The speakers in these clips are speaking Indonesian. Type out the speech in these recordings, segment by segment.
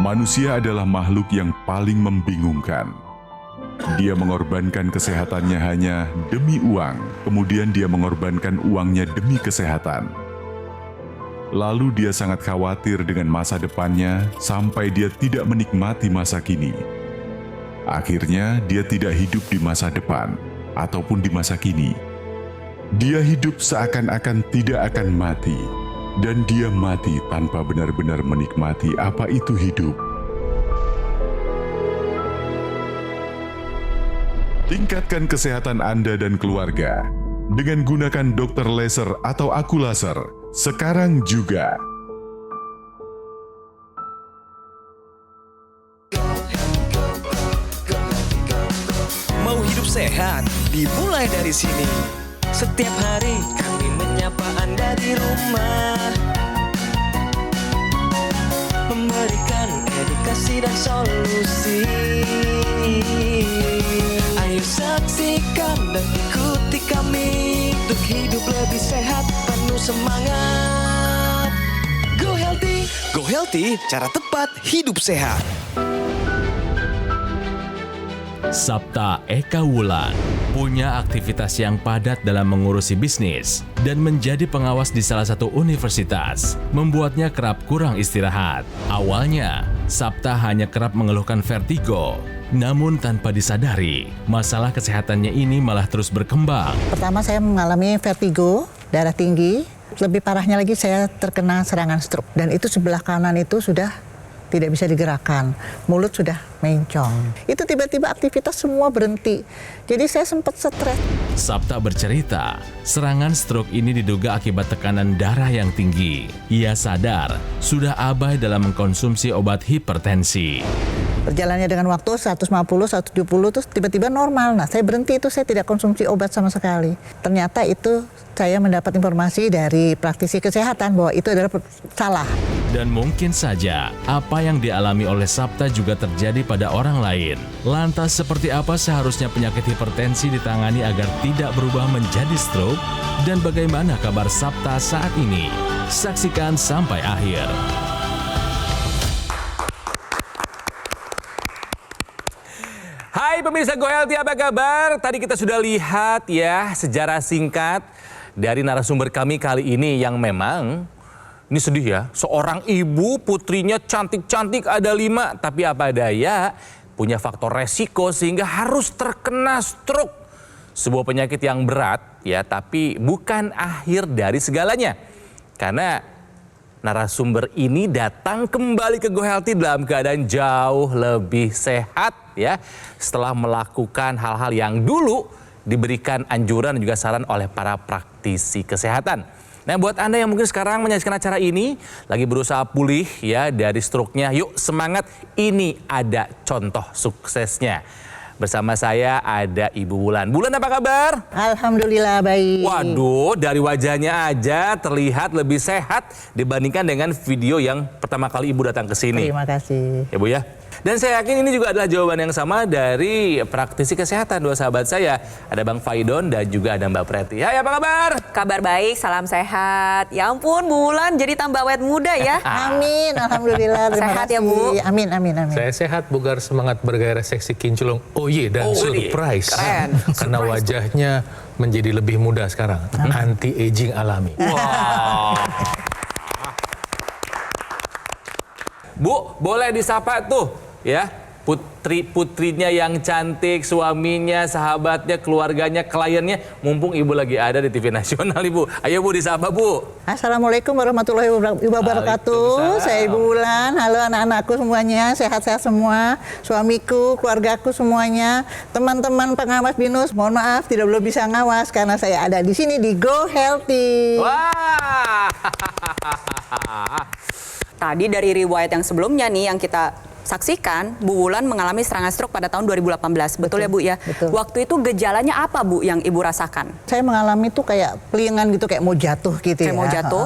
Manusia adalah makhluk yang paling membingungkan. Dia mengorbankan kesehatannya hanya demi uang, kemudian dia mengorbankan uangnya demi kesehatan. Lalu dia sangat khawatir dengan masa depannya sampai dia tidak menikmati masa kini. Akhirnya dia tidak hidup di masa depan ataupun di masa kini. Dia hidup seakan-akan tidak akan mati. Dan dia mati tanpa benar-benar menikmati apa itu hidup. Tingkatkan kesehatan Anda dan keluarga dengan gunakan Dr. Laser atau Aku Laser sekarang juga. Mau hidup sehat, dimulai dari sini. Setiap hari kami menyapa Anda di rumah, memberikan edukasi dan solusi. Ayo saksikan dan ikuti kami untuk hidup lebih sehat, penuh semangat. Go Healthy, Go Healthy, cara tepat hidup sehat. Sapta Eka Wulan punya aktivitas yang padat dalam mengurusi bisnis dan menjadi pengawas di salah satu universitas, membuatnya kerap kurang istirahat. Awalnya, Sapta hanya kerap mengeluhkan vertigo, namun tanpa disadari, masalah kesehatannya ini malah terus berkembang. Pertama saya mengalami vertigo, darah tinggi, lebih parahnya lagi saya terkena serangan stroke. Dan itu sebelah kanan itu sudah tidak bisa digerakkan, mulut sudah mencong. Itu tiba-tiba aktivitas semua berhenti. Jadi saya sempat stres. Sapta bercerita, serangan stroke ini diduga akibat tekanan darah yang tinggi. Ia sadar sudah abai dalam mengkonsumsi obat hipertensi. Berjalannya dengan waktu 150, 170 terus tiba-tiba normal. Nah saya berhenti itu, saya tidak konsumsi obat sama sekali. Ternyata itu saya mendapat informasi dari praktisi kesehatan bahwa itu adalah salah. Dan mungkin saja apa yang dialami oleh Sapta juga terjadi pada orang lain. Lantas seperti apa seharusnya penyakit hipertensi ditangani agar tidak berubah menjadi stroke? Dan bagaimana kabar Sapta saat ini? Saksikan sampai akhir. Hai pemirsa Go Healthy, apa kabar? Tadi kita sudah lihat ya sejarah singkat dari narasumber kami kali ini yang memang ini sedih ya. Seorang ibu putrinya cantik-cantik ada 5, tapi apa daya punya faktor resiko sehingga harus terkena stroke. Sebuah penyakit yang berat ya, tapi bukan akhir dari segalanya. Karena narasumber ini datang kembali ke Go Healthy dalam keadaan jauh lebih sehat ya, setelah melakukan hal-hal yang dulu diberikan anjuran dan juga saran oleh para praktisi kesehatan. Nah, buat Anda yang mungkin sekarang menyaksikan acara ini lagi berusaha pulih ya dari stroke-nya, yuk semangat, ini ada contoh suksesnya. Bersama saya ada Ibu Wulan. Wulan, apa kabar? Alhamdulillah baik. Waduh, dari wajahnya aja terlihat lebih sehat dibandingkan dengan video yang pertama kali Ibu datang ke sini. Terima kasih. Ya Bu ya. Dan saya yakin ini juga adalah jawaban yang sama dari praktisi kesehatan dua sahabat saya. Ada Bang Faidon dan juga ada Mbak Preti. Hai, apa kabar? Kabar baik, salam sehat. Ya ampun, Bu Wulan jadi tambah awet muda ya. Amin, alhamdulillah. Terima Sehat kasih. ya, Bu. Amin, amin, amin. Saya sehat, bugar, semangat, bergairah, seksi, kinclong, dan surprise. Keren. Karena wajahnya menjadi lebih muda sekarang. Anti-aging alami. Wow. Bu, boleh disapa tuh ya, putrinya yang cantik, suaminya, sahabatnya, keluarganya, kliennya, mumpung Ibu lagi ada di TV nasional, Ibu. Ayo Bu, disapa Bu. Assalamualaikum warahmatullahi wabarakatuh. Saya Ibu Wulan. Halo anak-anakku semuanya, sehat-sehat semua. Suamiku, keluargaku semuanya. Teman-teman pengawas BINUS, mohon maaf tidak belum bisa ngawas karena saya ada di sini di Go Healthy. Wah. Tadi dari riwayat yang sebelumnya nih yang kita saksikan, Bu Wulan mengalami serangan stroke pada tahun 2018. Betul ya Bu ya? Betul. Waktu itu gejalanya apa Bu yang Ibu rasakan? Saya mengalami tuh kayak pelingan gitu, kayak mau jatuh gitu Kayak ya. mau jatuh,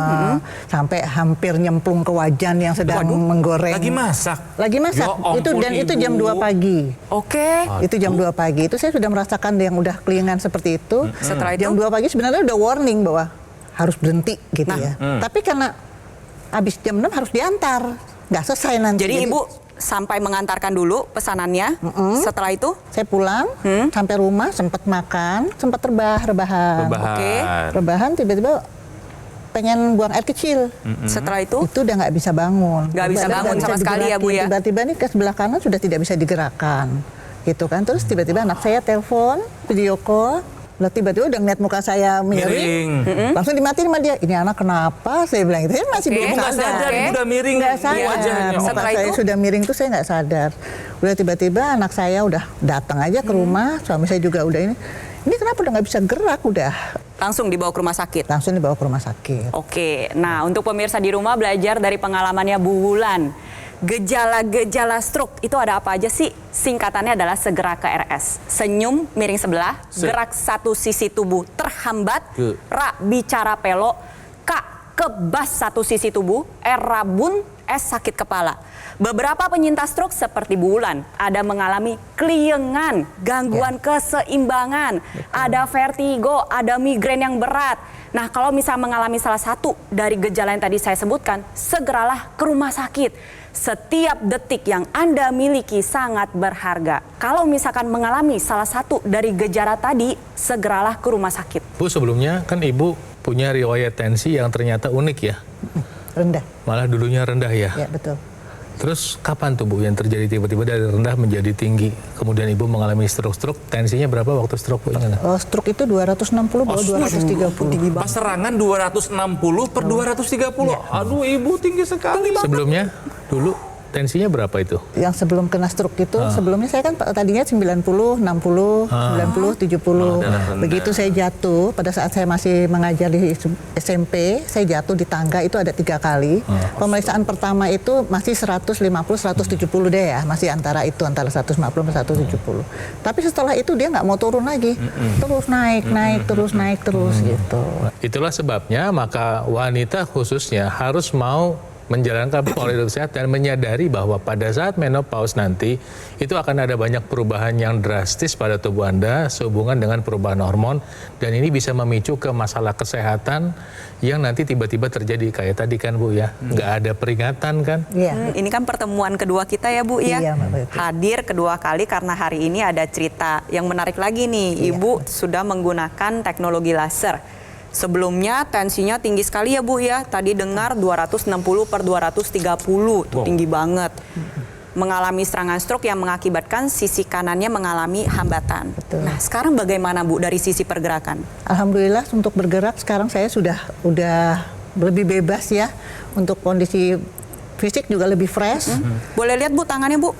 Sampai hampir nyemplung ke wajan yang sedang menggoreng. Lagi masak? Lagi masak. Ya ampun, itu Ibu. jam 2 pagi. Oke. Itu jam 2 pagi. Itu saya sudah merasakan yang udah kelingan seperti itu. Setelah itu? Jam 2 pagi sebenarnya udah warning bahwa harus berhenti gitu ya. Tapi karena habis jam 6 harus diantar. Nggak selesai nanti. Jadi Ibu sampai mengantarkan dulu pesanannya. Setelah itu, Saya pulang, sampai rumah sempat makan, sempat rebahan. Oke. Rebahan tiba-tiba pengen buang air kecil. setelah itu, Itu udah nggak bisa bangun. Nggak bisa Badan bangun nggak sama sekali ya, Bu, ya? Tiba-tiba nih ke sebelah kanan sudah tidak bisa digerakkan. Gitu kan. Terus tiba-tiba anak saya telepon, video call. Lah tiba-tiba udah ngeliat muka saya miring. Langsung dimatiin sama dia. Ini anak kenapa? Saya bilang gitu. Saya masih Oke. belum Ibu nggak sadar, Oke. ibu udah miring Nggak sadar. wajahnya. Muka Setelah saya itu? sudah miring tuh saya nggak sadar. Udah tiba-tiba anak saya udah datang aja ke rumah. Suami saya juga udah ini. Ini kenapa udah nggak bisa gerak? Udah langsung dibawa ke rumah sakit. langsung dibawa ke rumah sakit. Oke, nah untuk pemirsa di rumah belajar dari pengalamannya Bu Wulan. Gejala-gejala stroke itu ada apa aja sih? Singkatannya adalah segera ke RS. Senyum miring sebelah, gerak satu sisi tubuh terhambat, ra bicara pelok, K kebas satu sisi tubuh, R rabun, S sakit kepala. Beberapa penyintas stroke seperti Bu Wulan ada mengalami keliengan, gangguan keseimbangan, ada vertigo, ada migrain yang berat. Nah, kalau misalnya mengalami salah satu dari gejala yang tadi saya sebutkan, segeralah ke rumah sakit. Setiap detik yang Anda miliki sangat berharga. Kalau misalkan mengalami salah satu dari gejala tadi, segeralah ke rumah sakit. Bu, sebelumnya kan Ibu punya riwayat tensi yang ternyata unik ya. Rendah. Malah dulunya rendah ya. Ya, betul. Terus kapan tuh Bu yang terjadi tiba-tiba dari rendah menjadi tinggi? Kemudian Ibu mengalami stroke. Tensinya berapa waktu stroke Bu? Stroke itu 260 bawah 230. Pas serangan 260 per 230. Aduh, ibu tinggi sekali. Sebelumnya dulu tensinya berapa itu? Yang sebelum kena stroke itu, sebelumnya saya kan tadinya 90, 60, 90, 70. Begitu saya jatuh, pada saat saya masih mengajar di SMP, saya jatuh di tangga itu ada 3 kali. Pemeriksaan pertama itu masih 150, 170 deh ya, masih antara 150 dan 170. Tapi setelah itu dia nggak mau turun lagi, terus naik terus gitu. Itulah sebabnya maka wanita khususnya harus mau menjalankan pola hidup sehat dan menyadari bahwa pada saat menopause nanti itu akan ada banyak perubahan yang drastis pada tubuh Anda sehubungan dengan perubahan hormon, dan ini bisa memicu ke masalah kesehatan yang nanti tiba-tiba terjadi kayak tadi kan Bu ya, nggak ada peringatan kan. Iya. Ini kan pertemuan kedua kita ya Bu ya. Iya, Mbak, betul. Hadir kedua kali karena hari ini ada cerita yang menarik lagi nih. Ibu sudah menggunakan teknologi laser. Sebelumnya tensinya tinggi sekali ya Bu ya. Tadi dengar 260 per 230, itu tinggi banget. Mengalami serangan stroke yang mengakibatkan sisi kanannya mengalami hambatan. Betul. Nah, sekarang bagaimana Bu dari sisi pergerakan? Alhamdulillah untuk bergerak sekarang saya udah lebih bebas ya. Untuk kondisi fisik juga lebih fresh. Boleh lihat Bu tangannya Bu?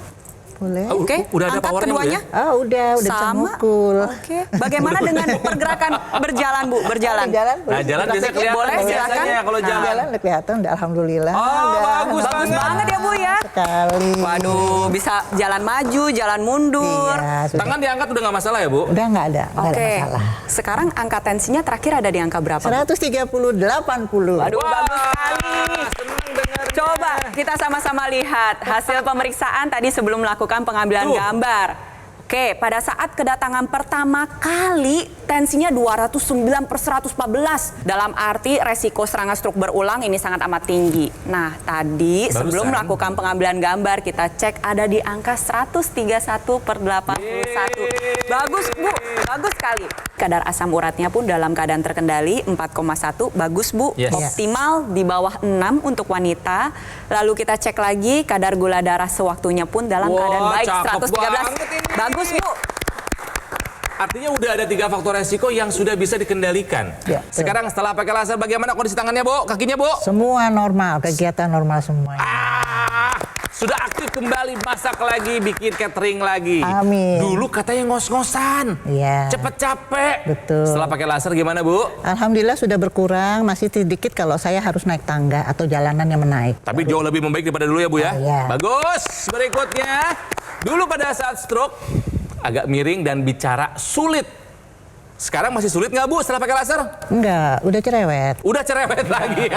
Boleh. Oke, Udah ada angkat powernya, Bu, keduanya. Udah bisa Sama. mukul. Oke. Bagaimana dengan pergerakan berjalan Bu? Berjalan. Jalan, Nah, jalan biasanya kelihatan Boleh, silakan. biasanya kalau jalan. Jalan udah kelihatan, udah alhamdulillah. Oh, Udah bagus Bagus banget ya Bu ya. sekali. Waduh, bisa jalan maju, jalan mundur. Iya, sudah. Tangan diangkat udah nggak masalah ya, Bu? Udah nggak ada masalah. Sekarang angka tensinya terakhir ada di angka berapa? Bu? 130, 80. Waduh, bagus sekali. Senang dengarnya. Coba kita sama-sama lihat hasil pemeriksaan tadi sebelum melakukan pengambilan Tuh. gambar. Oke, pada saat kedatangan pertama kali tensinya 209 per 114. Dalam arti resiko serangan stroke berulang ini sangat amat tinggi. Nah, tadi sebelum melakukan pengambilan gambar kita cek ada di angka 131 per 81. Bagus Bu, bagus sekali. Kadar asam uratnya pun dalam keadaan terkendali 4,1, bagus Bu. Yes. Optimal di bawah 6 untuk wanita. Lalu kita cek lagi kadar gula darah sewaktunya pun dalam Wah, keadaan baik cakep 113. banget ini. Bagus Bu. Artinya udah ada 3 faktor resiko yang sudah bisa dikendalikan. Ya, betul. Sekarang setelah pakai laser bagaimana kondisi tangannya, Bu? Kakinya, Bu? Semua normal, kegiatan normal semuanya. Sudah aktif kembali, masak lagi, bikin catering lagi. Amin. Dulu katanya ngos-ngosan. Iya. Cepet capek. Betul. Setelah pakai laser gimana, Bu? Alhamdulillah sudah berkurang, masih sedikit kalau saya harus naik tangga atau jalanan yang menaik. Tapi jauh lebih membaik daripada dulu ya, Bu ya? Iya. Bagus. Berikutnya, dulu pada saat stroke agak miring dan bicara sulit. Sekarang masih sulit nggak, Bu, setelah pakai laser? Enggak, udah cerewet. Udah cerewet lagi.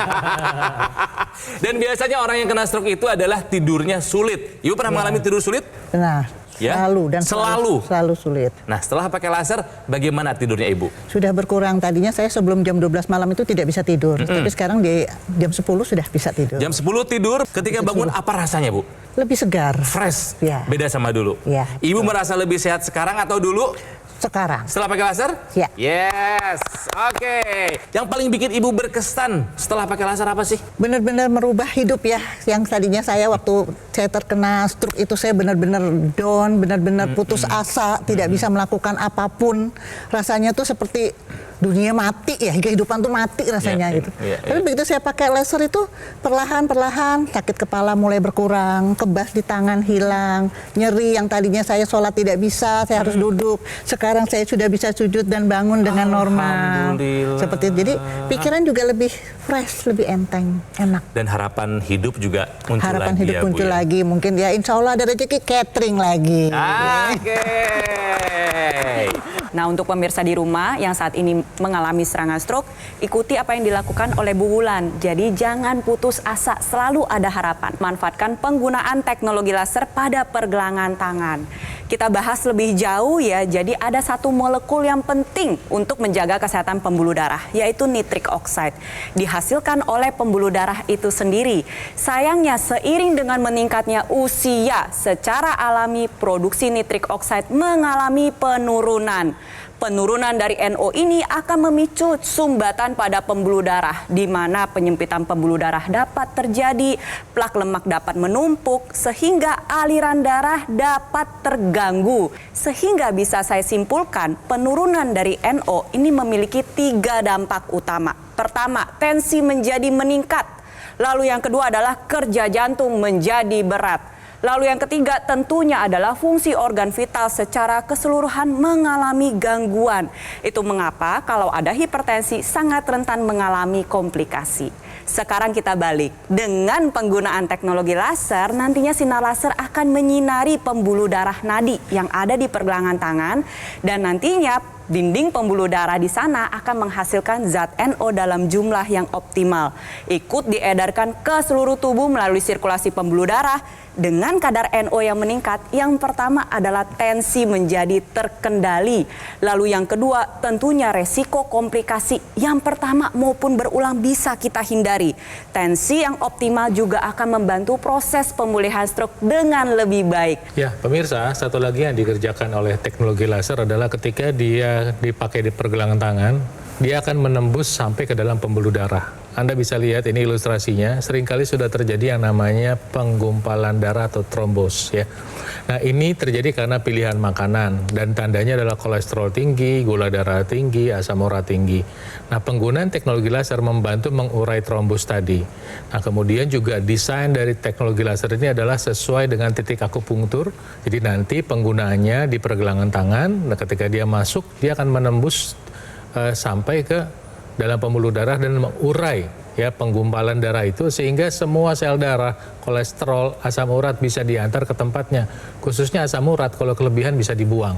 Dan biasanya orang yang kena stroke itu adalah tidurnya sulit. Ibu pernah mengalami tidur sulit? Nah, Ya? Selalu dan selalu sulit. Nah, setelah pakai laser, bagaimana tidurnya Ibu? Sudah berkurang. Tadinya saya sebelum jam 12 malam itu tidak bisa tidur. Tapi sekarang di jam 10 sudah bisa tidur. Jam 10 tidur, ketika bangun apa rasanya Bu? Lebih segar. Fresh, Ya. beda sama dulu. Ya, Ibu merasa lebih sehat sekarang atau dulu? Sekarang. Setelah pakai laser? Ya. Yes, oke. Yang paling bikin Ibu berkesan setelah pakai laser apa sih? Benar-benar merubah hidup ya. Yang tadinya saya waktu saya terkena stroke itu saya benar-benar down, benar-benar putus asa, tidak bisa melakukan apapun. Rasanya tuh seperti dunia mati ya, kehidupan tuh mati rasanya gitu. Tapi begitu saya pakai laser itu perlahan-perlahan sakit kepala mulai berkurang, kebas di tangan hilang, nyeri yang tadinya saya sholat tidak bisa, saya harus duduk. Sekarang saya sudah bisa sujud dan bangun dengan normal. Alhamdulillah. Seperti itu. Jadi pikiran juga lebih fresh, lebih enteng, enak. Dan harapan hidup juga muncul Harapan lagi hidup ya Bu muncul ya? lagi, mungkin ya insya Allah ada rezeki catering lagi. Oke. Nah, untuk pemirsa di rumah yang saat ini mengalami serangan stroke, ikuti apa yang dilakukan oleh Bu Wulan. Jadi jangan putus asa, selalu ada harapan. Manfaatkan penggunaan teknologi laser pada pergelangan tangan. Kita bahas lebih jauh ya, jadi ada satu molekul yang penting untuk menjaga kesehatan pembuluh darah, yaitu nitric oxide. Dihasilkan oleh pembuluh darah itu sendiri. Sayangnya seiring dengan meningkatnya usia, secara alami produksi nitric oxide mengalami penurunan. Penurunan dari NO ini akan memicu sumbatan pada pembuluh darah, di mana penyempitan pembuluh darah dapat terjadi, plak lemak dapat menumpuk, sehingga aliran darah dapat terganggu. Sehingga bisa saya simpulkan, penurunan dari NO ini memiliki 3 dampak utama. Pertama, tensi menjadi meningkat. Lalu yang kedua adalah kerja jantung menjadi berat. Lalu yang ketiga tentunya adalah fungsi organ vital secara keseluruhan mengalami gangguan. Itu mengapa kalau ada hipertensi sangat rentan mengalami komplikasi. Sekarang kita balik. Dengan penggunaan teknologi laser, nantinya sinar laser akan menyinari pembuluh darah nadi yang ada di pergelangan tangan, dan nantinya dinding pembuluh darah di sana akan menghasilkan zat NO dalam jumlah yang optimal. Ikut diedarkan ke seluruh tubuh melalui sirkulasi pembuluh darah. Dengan kadar NO yang meningkat, yang pertama adalah tensi menjadi terkendali. Lalu yang kedua tentunya resiko komplikasi yang pertama maupun berulang bisa kita hindari. Tensi yang optimal juga akan membantu proses pemulihan stroke dengan lebih baik. Ya, pemirsa, satu lagi yang dikerjakan oleh teknologi laser adalah ketika dia dipakai di pergelangan tangan, dia akan menembus sampai ke dalam pembuluh darah. Anda bisa lihat ini ilustrasinya, seringkali sudah terjadi yang namanya penggumpalan darah atau trombos ya. Nah, ini terjadi karena pilihan makanan dan tandanya adalah kolesterol tinggi, gula darah tinggi, asam urat tinggi. Nah, penggunaan teknologi laser membantu mengurai trombos tadi. Nah, kemudian juga desain dari teknologi laser ini adalah sesuai dengan titik akupunktur. Jadi nanti penggunaannya di pergelangan tangan, nah ketika dia masuk, dia akan menembus sampai ke dalam pembuluh darah dan mengurai ya penggumpalan darah itu sehingga semua sel darah, kolesterol, asam urat bisa diantar ke tempatnya. Khususnya asam urat kalau kelebihan bisa dibuang.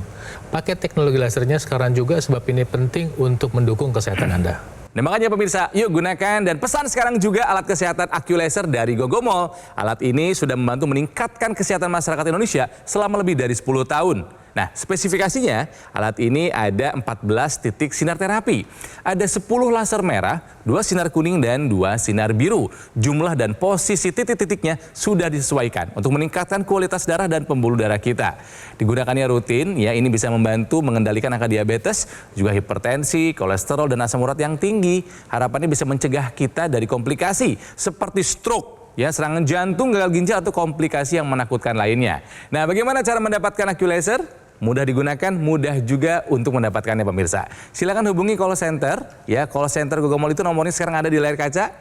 Pakai teknologi lasernya sekarang juga sebab ini penting untuk mendukung kesehatan Anda. Nah makanya pemirsa, yuk gunakan dan pesan sekarang juga alat kesehatan AccuLaser dari Gogomall. Alat ini sudah membantu meningkatkan kesehatan masyarakat Indonesia selama lebih dari 10 tahun. Nah, spesifikasinya, alat ini ada 14 titik sinar terapi. Ada 10 laser merah, 2 sinar kuning, dan 2 sinar biru. Jumlah dan posisi titik-titiknya sudah disesuaikan untuk meningkatkan kualitas darah dan pembuluh darah kita. Digunakannya rutin, ya ini bisa membantu mengendalikan angka diabetes, juga hipertensi, kolesterol, dan asam urat yang tinggi. Harapannya bisa mencegah kita dari komplikasi seperti stroke, ya, serangan jantung, gagal ginjal, atau komplikasi yang menakutkan lainnya. Nah, bagaimana cara mendapatkan AccuLaser? Mudah digunakan, mudah juga untuk mendapatkannya pemirsa. Silakan hubungi call center, ya, call center Gogomall itu nomornya sekarang ada di layar kaca.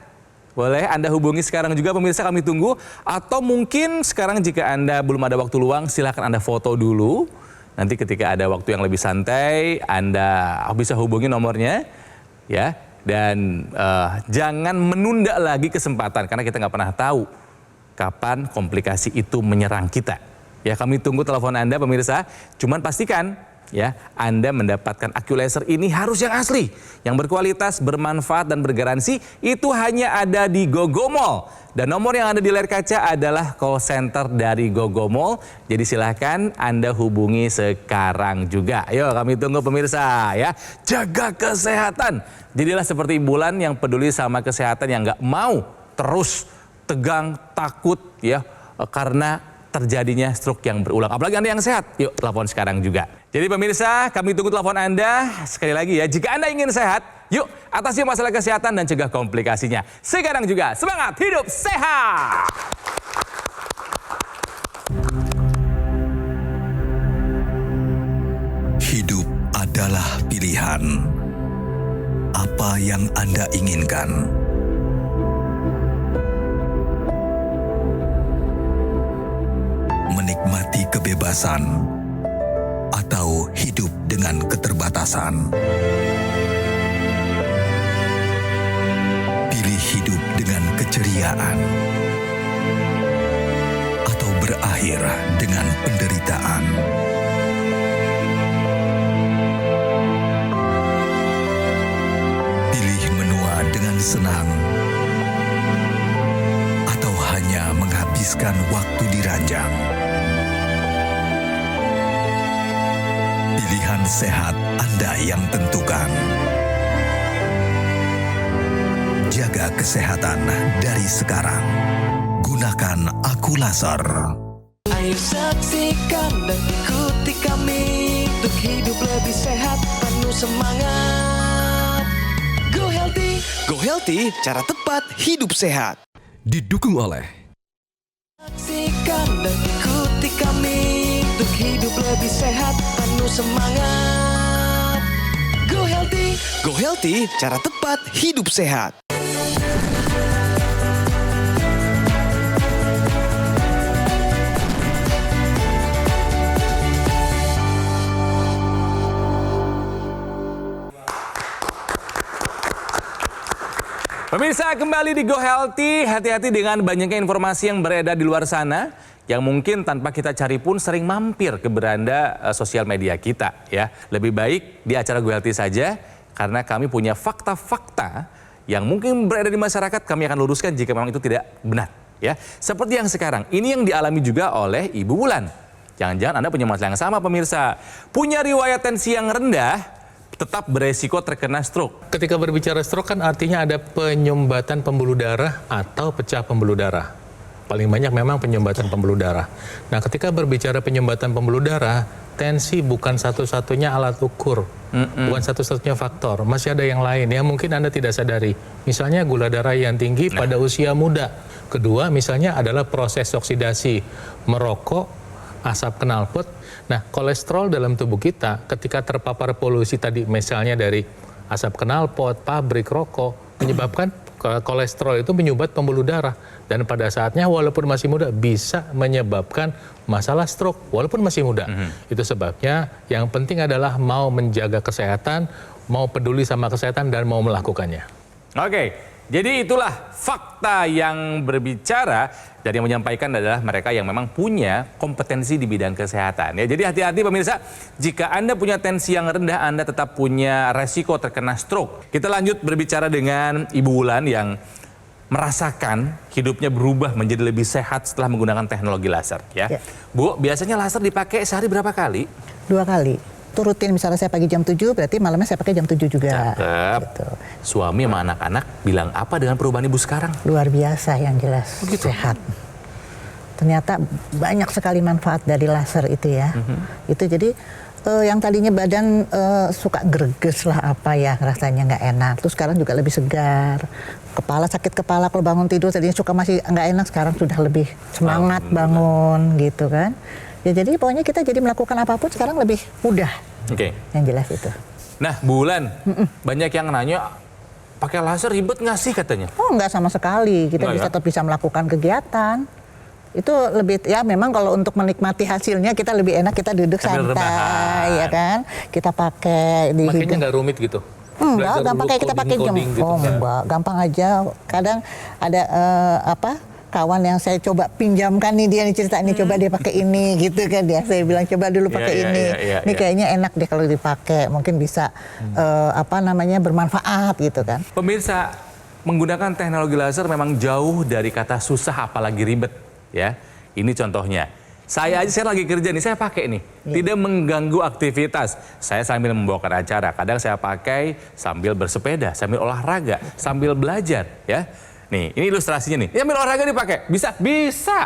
Boleh Anda hubungi sekarang juga pemirsa, kami tunggu. Atau mungkin sekarang jika Anda belum ada waktu luang, silakan Anda foto dulu. Nanti ketika ada waktu yang lebih santai, Anda bisa hubungi nomornya, ya. Dan jangan menunda lagi kesempatan, karena kita nggak pernah tahu kapan komplikasi itu menyerang kita. Ya, kami tunggu telepon Anda pemirsa. Cuman pastikan ya Anda mendapatkan AccuLaser ini harus yang asli, yang berkualitas, bermanfaat, dan bergaransi. Itu hanya ada di Gogomall. Dan nomor yang ada di layar kaca adalah call center dari GoGo Mall. Jadi silahkan Anda hubungi sekarang juga. Ayo kami tunggu pemirsa ya. Jaga kesehatan. Jadilah seperti Bulan yang peduli sama kesehatan, yang nggak mau terus tegang, takut ya karena terjadinya stroke yang berulang. Apalagi Anda yang sehat, yuk telepon sekarang juga. Jadi pemirsa, kami tunggu telepon Anda. Sekali lagi ya, jika Anda ingin sehat, yuk atasi masalah kesehatan dan cegah komplikasinya. Sekarang juga, semangat hidup sehat! Hidup adalah pilihan. Apa yang Anda inginkan? Menikmati kebebasan atau hidup dengan keterbatasan? Pilih hidup dengan keceriaan atau berakhir dengan penderitaan? Pilih menua dengan senang atau hanya menghabiskan waktu di ranjang? Pilihan sehat Anda yang tentukan. Jaga kesehatan dari sekarang. Gunakan Aku Laser. Ayo saksikan dan ikuti kami untuk hidup lebih sehat, penuh semangat. Go Healthy, cara tepat hidup sehat. Didukung oleh Saksikan dan ikuti kami untuk hidup lebih sehat, penuh semangat. Go Healthy, cara tepat hidup sehat. Pemirsa, kembali di Go Healthy. Hati-hati dengan banyaknya informasi yang beredar di luar sana, yang mungkin tanpa kita cari pun sering mampir ke beranda sosial media kita ya. Lebih baik di acara Go Healthy saja, karena kami punya fakta-fakta yang mungkin beredar di masyarakat, kami akan luruskan jika memang itu tidak benar ya. Seperti yang sekarang, ini yang dialami juga oleh Ibu Bulan. Jangan-jangan Anda punya masalah yang sama pemirsa. Punya riwayat tensi yang rendah, tetap beresiko terkena stroke. Ketika berbicara stroke kan artinya ada penyumbatan pembuluh darah atau pecah pembuluh darah. Paling banyak memang penyumbatan pembuluh darah. Nah, ketika berbicara penyumbatan pembuluh darah, tensi bukan satu-satunya alat ukur, bukan satu-satunya faktor. Masih ada yang lain yang mungkin Anda tidak sadari. Misalnya gula darah yang tinggi pada usia muda. Kedua, misalnya adalah proses oksidasi, merokok, asap knalpot. Nah, kolesterol dalam tubuh kita ketika terpapar polusi tadi, misalnya dari asap knalpot, pabrik, rokok, menyebabkan kolesterol itu menyumbat pembuluh darah. Dan pada saatnya walaupun masih muda bisa menyebabkan masalah stroke walaupun masih muda. Itu sebabnya yang penting adalah mau menjaga kesehatan, mau peduli sama kesehatan dan mau melakukannya. Oke. Jadi itulah fakta yang berbicara dan yang menyampaikan adalah mereka yang memang punya kompetensi di bidang kesehatan. Ya, jadi hati-hati pemirsa, jika Anda punya tensi yang rendah, Anda tetap punya resiko terkena stroke. Kita lanjut berbicara dengan Ibu Wulan yang merasakan hidupnya berubah menjadi lebih sehat setelah menggunakan teknologi laser. Ya. Bu, biasanya laser dipakai sehari berapa kali? 2 kali. Itu rutin, misalnya saya pagi jam 7, berarti malamnya saya pakai jam 7 juga. Cakep. Gitu. Suami sama anak-anak bilang apa dengan perubahan Ibu sekarang? Luar biasa yang jelas, sehat. Ternyata banyak sekali manfaat dari laser itu ya. Itu jadi yang tadinya badan suka greges lah apa ya, rasanya nggak enak. Terus sekarang juga lebih segar. Kepala, sakit kepala kalau bangun tidur tadinya suka masih nggak enak, sekarang sudah lebih semangat bangun gitu kan. Ya jadi pokoknya kita jadi melakukan apapun sekarang lebih mudah. Oke. Yang jelas itu. Nah, Bu Wulan, banyak yang nanya pakai laser ribet nggak sih katanya? Oh, nggak sama sekali. Kita Nggak, bisa ya? tetap bisa melakukan kegiatan. Itu lebih, ya memang kalau untuk menikmati hasilnya kita lebih enak kita duduk Sambil santai, rebahan. ya kan. Kita pakai di Makanya hidup. nggak rumit gitu. Enggak, Belajar gampang dulu kayak kita pakai jam. coding-coding gitu. Oh, enggak, gampang aja. Kadang ada kawan yang saya coba pinjamkan nih, dia nih cerita ini coba dia pakai ini gitu kan dia. Saya bilang coba dulu pakai ini. Ini kayaknya enak deh kalau dipakai. Mungkin bisa bermanfaat gitu kan. Pemirsa, menggunakan teknologi laser memang jauh dari kata susah apalagi ribet ya. Ini contohnya. Saya lagi kerja nih, saya pakai nih. Tidak mengganggu aktivitas. Saya sambil membawakan acara, kadang saya pakai sambil bersepeda, sambil olahraga, sambil belajar ya. Nih, ini ilustrasinya nih. Sambil olahraga dipakai. Bisa? Bisa.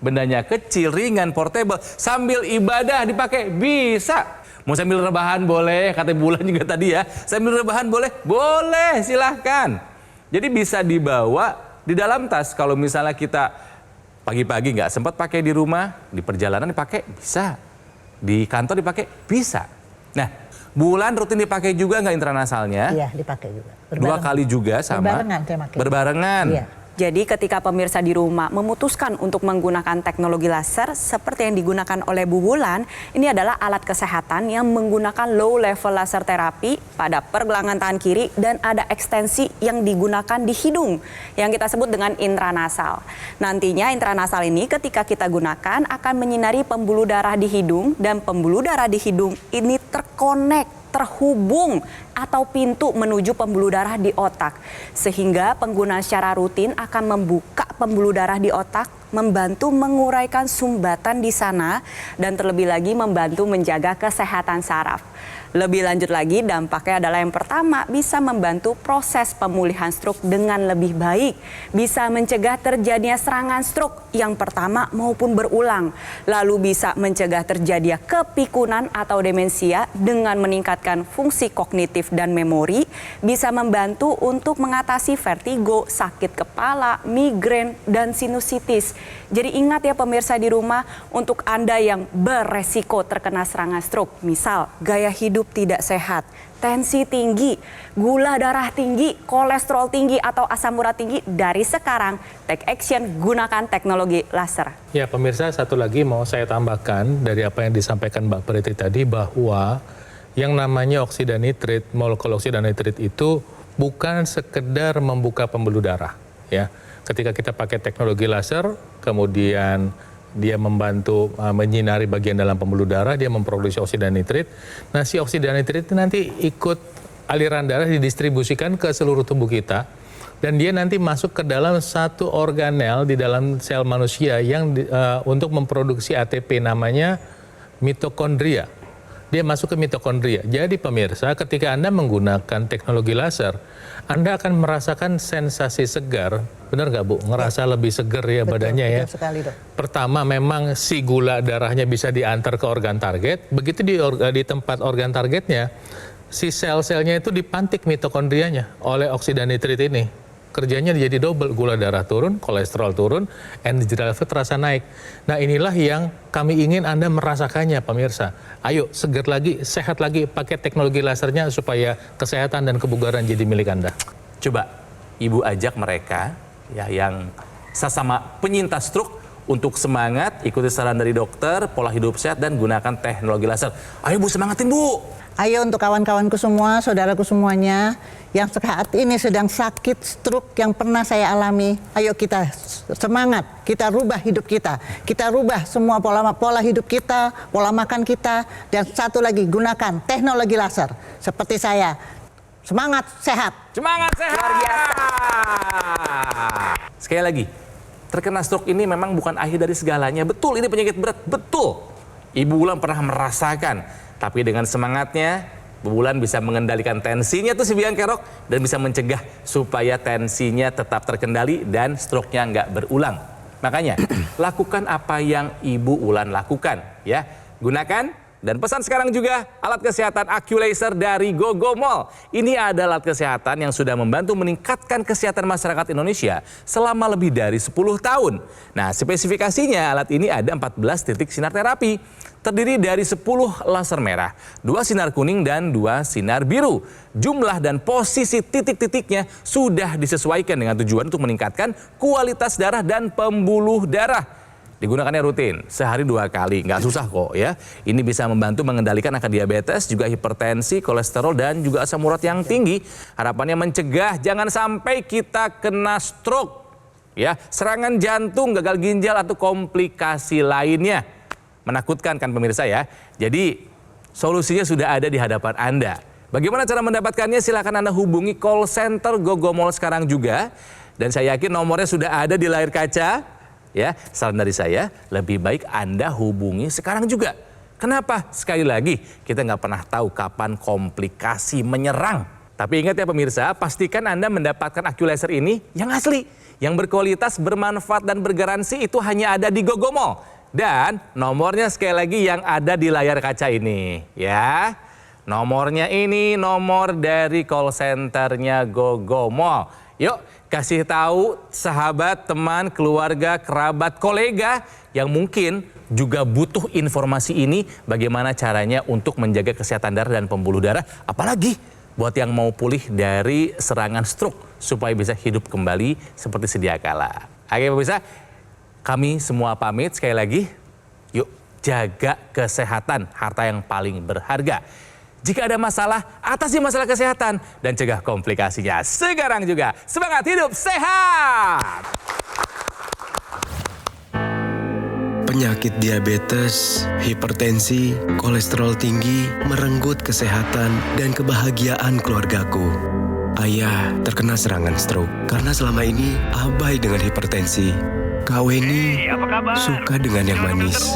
Bendanya kecil, ringan, portable. Sambil ibadah dipakai? Bisa. Mau sambil rebahan boleh, kata Bulan juga tadi ya. Sambil rebahan boleh? Boleh, silahkan. Jadi bisa dibawa di dalam tas. Kalau misalnya kita pagi-pagi nggak sempat pakai di rumah, di perjalanan dipakai, bisa. Di kantor dipakai, bisa. Nah, Bulan rutin dipakai juga nggak intranasalnya? Iya, dipakai juga. 2 kali juga sama? Berbarengan saya pakai. Berbarengan? Iya. Jadi ketika pemirsa di rumah memutuskan untuk menggunakan teknologi laser seperti yang digunakan oleh Bu Wulan, ini adalah alat kesehatan yang menggunakan low level laser terapi pada pergelangan tangan kiri dan ada ekstensi yang digunakan di hidung yang kita sebut dengan intranasal. Nantinya intranasal ini ketika kita gunakan akan menyinari pembuluh darah di hidung dan pembuluh darah di hidung ini terhubung atau pintu menuju pembuluh darah di otak. Sehingga pengguna secara rutin akan membuka pembuluh darah di otak, membantu menguraikan sumbatan di sana, dan terlebih lagi membantu menjaga kesehatan saraf. Lebih lanjut lagi, dampaknya adalah yang pertama, bisa membantu proses pemulihan stroke dengan lebih baik. Bisa mencegah terjadinya serangan stroke yang pertama maupun berulang. Lalu bisa mencegah terjadinya kepikunan atau demensia dengan meningkatkan fungsi kognitif dan memori. Bisa membantu untuk mengatasi vertigo, sakit kepala, migrain, dan sinusitis. Jadi ingat ya pemirsa di rumah, untuk Anda yang beresiko terkena serangan stroke, misal gaya hidup tidak sehat, tensi tinggi, gula darah tinggi, kolesterol tinggi, atau asam urat tinggi, dari sekarang take action, gunakan teknologi laser. Ya pemirsa, satu lagi mau saya tambahkan dari apa yang disampaikan Mbak Priti tadi, bahwa yang namanya oksida nitrit, molekul oksida nitrit itu bukan sekedar membuka pembuluh darah ya. Ketika kita pakai teknologi laser, kemudian dia membantu menyinari bagian dalam pembuluh darah, dia memproduksi oksida nitrit. Nah, si oksida nitrit itu nanti ikut aliran darah didistribusikan ke seluruh tubuh kita, dan dia nanti masuk ke dalam satu organel di dalam sel manusia yang untuk memproduksi ATP, namanya mitokondria. Dia masuk ke mitokondria. Jadi pemirsa, ketika Anda menggunakan teknologi laser, Anda akan merasakan sensasi segar. Benar nggak Bu? Ngerasa lebih segar ya badannya ya? Betul sekali, Dok. Pertama, memang si gula darahnya bisa diantar ke organ target. Begitu di tempat organ targetnya, si sel-selnya itu dipantik mitokondrianya oleh oksida nitrit ini. Kerjanya jadi double, gula darah turun, kolesterol turun, energi level terasa naik. Nah, inilah yang kami ingin Anda merasakannya pemirsa. Ayo segar lagi, sehat lagi, pakai teknologi lasernya supaya kesehatan dan kebugaran jadi milik Anda. Coba Ibu ajak mereka ya yang sesama penyintas stroke untuk semangat, ikuti saran dari dokter, pola hidup sehat, dan gunakan teknologi laser. Ayo Bu, semangatin Bu! Ayo untuk kawan-kawanku semua, saudaraku semuanya yang saat ini sedang sakit stroke yang pernah saya alami. Ayo kita semangat, kita rubah hidup kita. Kita rubah semua pola hidup kita, pola makan kita, dan satu lagi gunakan teknologi laser. Seperti saya, semangat sehat. Semangat sehat! Luar biasa! Sekali lagi, terkena stroke ini memang bukan akhir dari segalanya. Betul, ini penyakit berat, betul. Ibu Wulan pernah merasakan. Tapi dengan semangatnya, Bu Wulan bisa mengendalikan tensinya tuh si biang kerok, dan bisa mencegah supaya tensinya tetap terkendali dan stroke-nya nggak berulang. Makanya, lakukan apa yang Ibu Wulan lakukan ya. Gunakan. Dan pesan sekarang juga alat kesehatan AccuLaser dari GoGo Mall. Ini adalah alat kesehatan yang sudah membantu meningkatkan kesehatan masyarakat Indonesia selama lebih dari 10 tahun. Nah, spesifikasinya alat ini ada 14 titik sinar terapi. Terdiri dari 10 laser merah, 2 sinar kuning, dan 2 sinar biru. Jumlah dan posisi titik-titiknya sudah disesuaikan dengan tujuan untuk meningkatkan kualitas darah dan pembuluh darah. Digunakannya rutin, sehari 2 kali, nggak susah kok ya. Ini bisa membantu mengendalikan angka diabetes, juga hipertensi, kolesterol, dan juga asam urat yang tinggi. Harapannya mencegah jangan sampai kita kena stroke, ya, serangan jantung, gagal ginjal, atau komplikasi lainnya. Menakutkan kan pemirsa ya. Jadi solusinya sudah ada di hadapan Anda. Bagaimana cara mendapatkannya? Silakan Anda hubungi call center Gogomol sekarang juga. Dan saya yakin nomornya sudah ada di layar kaca. Ya, saran dari saya, lebih baik Anda hubungi sekarang juga. Kenapa? Sekali lagi, kita nggak pernah tahu kapan komplikasi menyerang. Tapi ingat ya pemirsa, pastikan Anda mendapatkan AccuLaser ini yang asli. Yang berkualitas, bermanfaat, dan bergaransi itu hanya ada di Gogomol. Dan nomornya sekali lagi yang ada di layar kaca ini. Ya. Nomornya ini nomor dari call centernya Gogomol. Yuk kasih tahu sahabat, teman, keluarga, kerabat, kolega yang mungkin juga butuh informasi ini. Bagaimana caranya untuk menjaga kesehatan darah dan pembuluh darah. Apalagi buat yang mau pulih dari serangan stroke. Supaya bisa hidup kembali seperti sedia kala. Oke pemirsa, kami semua pamit sekali lagi. Yuk jaga kesehatan, harta yang paling berharga. Jika ada masalah, atasi masalah kesehatan dan cegah komplikasinya. Sekarang juga semangat hidup sehat. Penyakit diabetes, hipertensi, kolesterol tinggi merenggut kesehatan dan kebahagiaan keluargaku. Ayah terkena serangan stroke karena selama ini abai dengan hipertensi. Kak Weni suka dengan yang manis.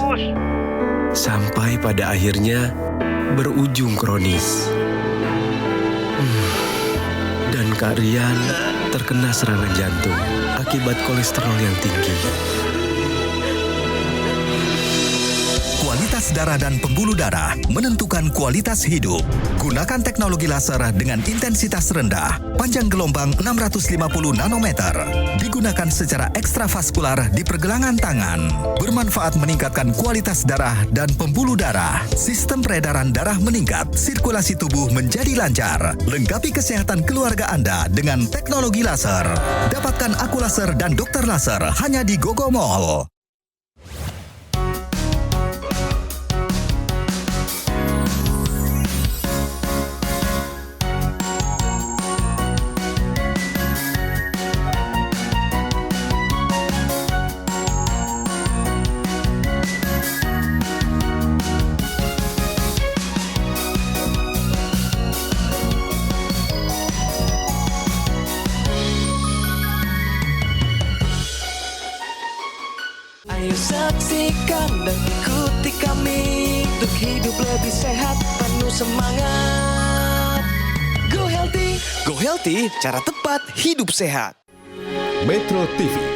Sampai pada akhirnya berujung kronis. Dan Kak Rian terkena serangan jantung akibat kolesterol yang tinggi. Kualitas darah dan pembuluh darah menentukan kualitas hidup. Gunakan teknologi laser dengan intensitas rendah, panjang gelombang 650 nanometer. Digunakan secara ekstravaskular di pergelangan tangan. Bermanfaat meningkatkan kualitas darah dan pembuluh darah. Sistem peredaran darah meningkat, sirkulasi tubuh menjadi lancar. Lengkapi kesehatan keluarga Anda dengan teknologi laser. Dapatkan AccuLaser dan Dokter Laser hanya di Gogomol. Ayo saksikan dan ikuti kami untuk hidup lebih sehat, penuh semangat. Go Healthy, cara tepat hidup sehat. Metro TV